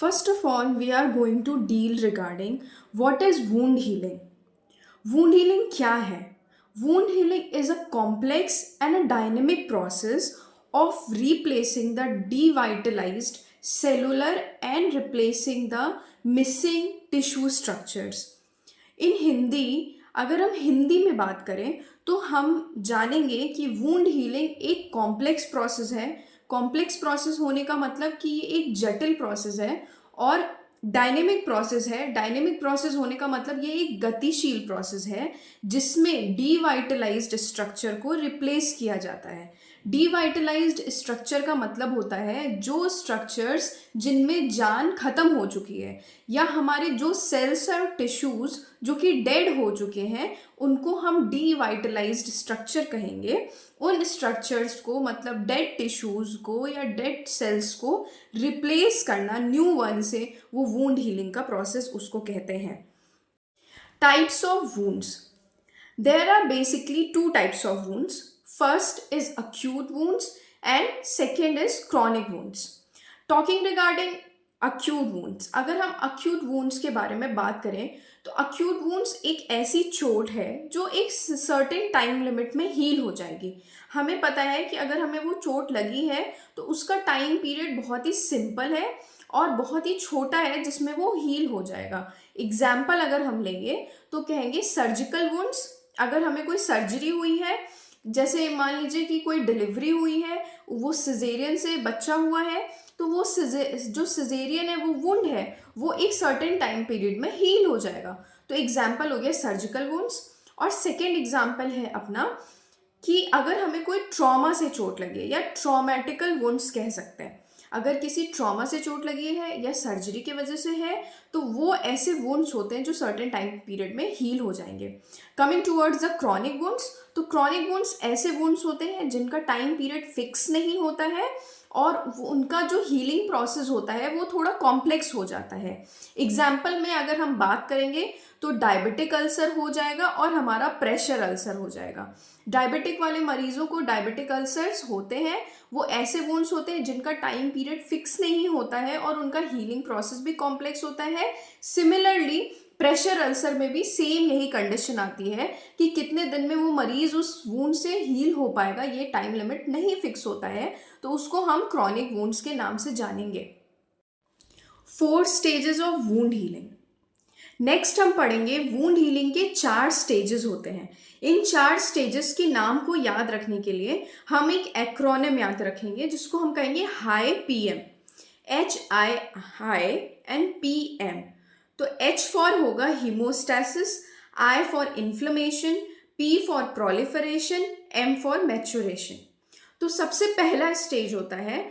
First of all, we are going to deal regarding what is wound healing. Wound healing क्या है? Wound healing is a complex and a dynamic process of replacing the devitalized cellular and replacing the missing tissue structures. इन हिंदी, अगर हम हिंदी में बात करें तो हम जानेंगे कि वूंड हीलिंग एक कॉम्प्लेक्स प्रोसेस है. कॉम्प्लेक्स प्रोसेस होने का मतलब कि ये एक जटिल प्रोसेस है और डायनेमिक प्रोसेस है. डायनेमिक प्रोसेस होने का मतलब ये एक गतिशील प्रोसेस है जिसमें डिवाइटलाइज्ड स्ट्रक्चर को रिप्लेस किया जाता है. डिवाइटलाइज्ड स्ट्रक्चर का मतलब होता है जो स्ट्रक्चर्स जिनमें जान खत्म हो चुकी है या हमारे जो सेल्स और टिश्यूज जो कि डेड हो चुके हैं उनको हम डिवाइटलाइज्ड स्ट्रक्चर कहेंगे. उन स्ट्रक्चर्स को मतलब डेड टिश्यूज को या डेड सेल्स को रिप्लेस करना न्यू वन से, वो वूंड हीलिंग का प्रोसेस उसको कहते हैं. Types of wounds. There are basically two types of wounds. First is acute wounds and second is chronic wounds. Talking regarding acute wounds, अगर हम acute wounds के बारे में बात करें तो acute wounds एक ऐसी चोट है जो एक certain time limit में heal हो जाएगी. हमें पता है कि अगर हमें वो चोट लगी है तो उसका टाइम पीरियड बहुत ही सिंपल है और बहुत ही छोटा है जिसमें वो हील हो जाएगा. एग्जाम्पल अगर हम लेंगे तो कहेंगे सर्जिकल वुंड्स. अगर हमें कोई सर्जरी हुई है, जैसे मान लीजिए कि कोई डिलीवरी हुई है, वो सिजेरियन से बच्चा हुआ है, तो वो जो सिजेरियन है वो वुंड है वो एक सर्टेन टाइम पीरियड में हील हो जाएगा. तो एग्जाम्पल हो गया सर्जिकल वुंड्स. और सेकेंड एग्जाम्पल है अपना कि अगर हमें कोई ट्रॉमा से चोट लगे या ट्रॉमेटिकल वुंड्स कह सकते हैं. अगर किसी ट्रॉमा से चोट लगी है या सर्जरी की वजह से है तो वो ऐसे वुंड्स होते हैं जो सर्टेन टाइम पीरियड में हील हो जाएंगे. Coming towards the chronic wounds, तो क्रॉनिक वुंड्स ऐसे वुंड्स होते हैं जिनका टाइम पीरियड फिक्स नहीं होता है और उनका जो हीलिंग प्रोसेस होता है वो थोड़ा कॉम्प्लेक्स हो जाता है. एग्जाम्पल में अगर हम बात करेंगे तो डायबिटिक अल्सर हो जाएगा और हमारा प्रेशर अल्सर हो जाएगा. डायबिटिक वाले मरीजों को डायबिटिक अल्सर्स होते हैं. वो ऐसे वुंड्स होते हैं जिनका टाइम पीरियड फिक्स नहीं होता है और उनका हीलिंग प्रोसेस भी कॉम्प्लेक्स होता है. सिमिलरली प्रेशर अल्सर में भी सेम यही कंडीशन आती है कि कितने दिन में वो मरीज उस वुंड से हील हो पाएगा, ये टाइम लिमिट नहीं फिक्स होता है, तो उसको हम क्रॉनिक वुंड्स के नाम से जानेंगे. 4 stages of wound healing. Next हम पढ़ेंगे वुंड हीलिंग के 4 स्टेजेस होते हैं. इन 4 स्टेजेस के नाम को याद रखने के लिए हम एक एक्रोनिम याद रखेंगे जिसको हम कहेंगे high PM. HI high and PM. तो H फॉर होगा हीमोस्टैसिस, I for inflammation, P for proliferation, M for maturation. तो सबसे पहला स्टेज होता है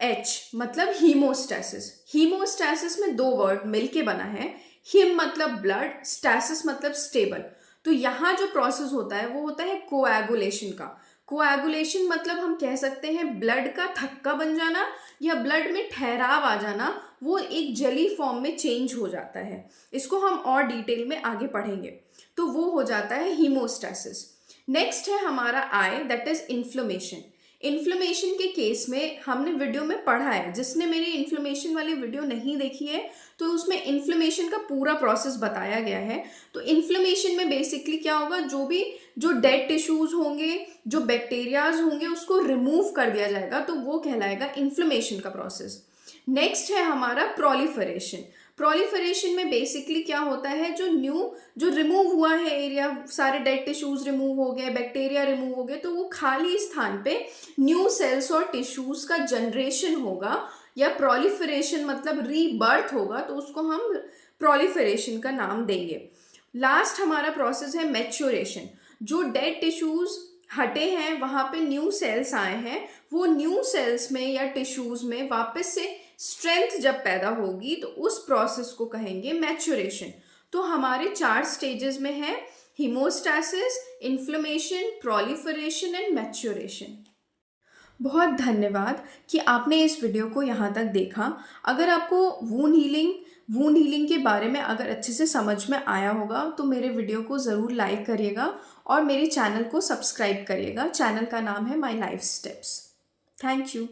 H मतलब हीमोस्टैसिस. हीमोस्टैसिस में 2 वर्ड मिलके बना है. हिम मतलब ब्लड, स्टैसिस मतलब स्टेबल. तो यहाँ जो प्रोसेस होता है वो होता है कोएगुलेशन का. कोएगुलेशन मतलब हम कह सकते हैं ब्लड का थक्का बन जाना या ब्लड में ठहराव आ जाना, वो एक जेली फॉर्म में चेंज हो जाता है. इसको हम और डिटेल में आगे पढ़ेंगे. तो वो हो जाता है हीमोस्टैसिस. नेक्स्ट है हमारा I, that is inflammation. Inflammation के केस में हमने वीडियो में पढ़ा है. जिसने मेरी इन्फ्लेमेशन वाली वीडियो नहीं देखी है तो उसमें इन्फ्लेमेशन का पूरा प्रोसेस बताया गया है. तो इन्फ्लेमेशन में बेसिकली क्या होगा, जो डेड टिश्यूज होंगे, जो बैक्टीरियाज होंगे उसको रिमूव कर दिया जाएगा, तो वो कहलाएगा इन्फ्लेमेशन का प्रोसेस. नेक्स्ट है हमारा प्रोलिफरेशन. प्रोलिफरेशन में बेसिकली क्या होता है, जो रिमूव हुआ है एरिया, सारे डेड टिश्यूज रिमूव हो गए, बैक्टीरिया रिमूव हो गए, तो वो खाली स्थान पे न्यू सेल्स और टिश्यूज का जनरेशन होगा या प्रोलिफरेशन मतलब रीबर्थ होगा, तो उसको हम प्रोलिफरेशन का नाम देंगे. लास्ट हमारा प्रोसेस है मैच्योरेशन. जो डेड टिश्यूज हटे हैं वहाँ पे न्यू सेल्स आए हैं, वो न्यू सेल्स में या टिश्यूज में वापस से स्ट्रेंथ जब पैदा होगी तो उस प्रोसेस को कहेंगे मैच्योरेशन. तो हमारे 4 स्टेजेस में है हीमोस्टैसिस, इन्फ्लेमेशन, प्रोलिफरेशन एंड मैच्योरेशन. बहुत धन्यवाद कि आपने इस वीडियो को यहाँ तक देखा. अगर आपको वूंड हीलिंग के बारे में अगर अच्छे से समझ में आया होगा तो मेरे वीडियो को ज़रूर लाइक करिएगा और मेरे चैनल को सब्सक्राइब करिएगा. चैनल का नाम है my life steps. Thank you.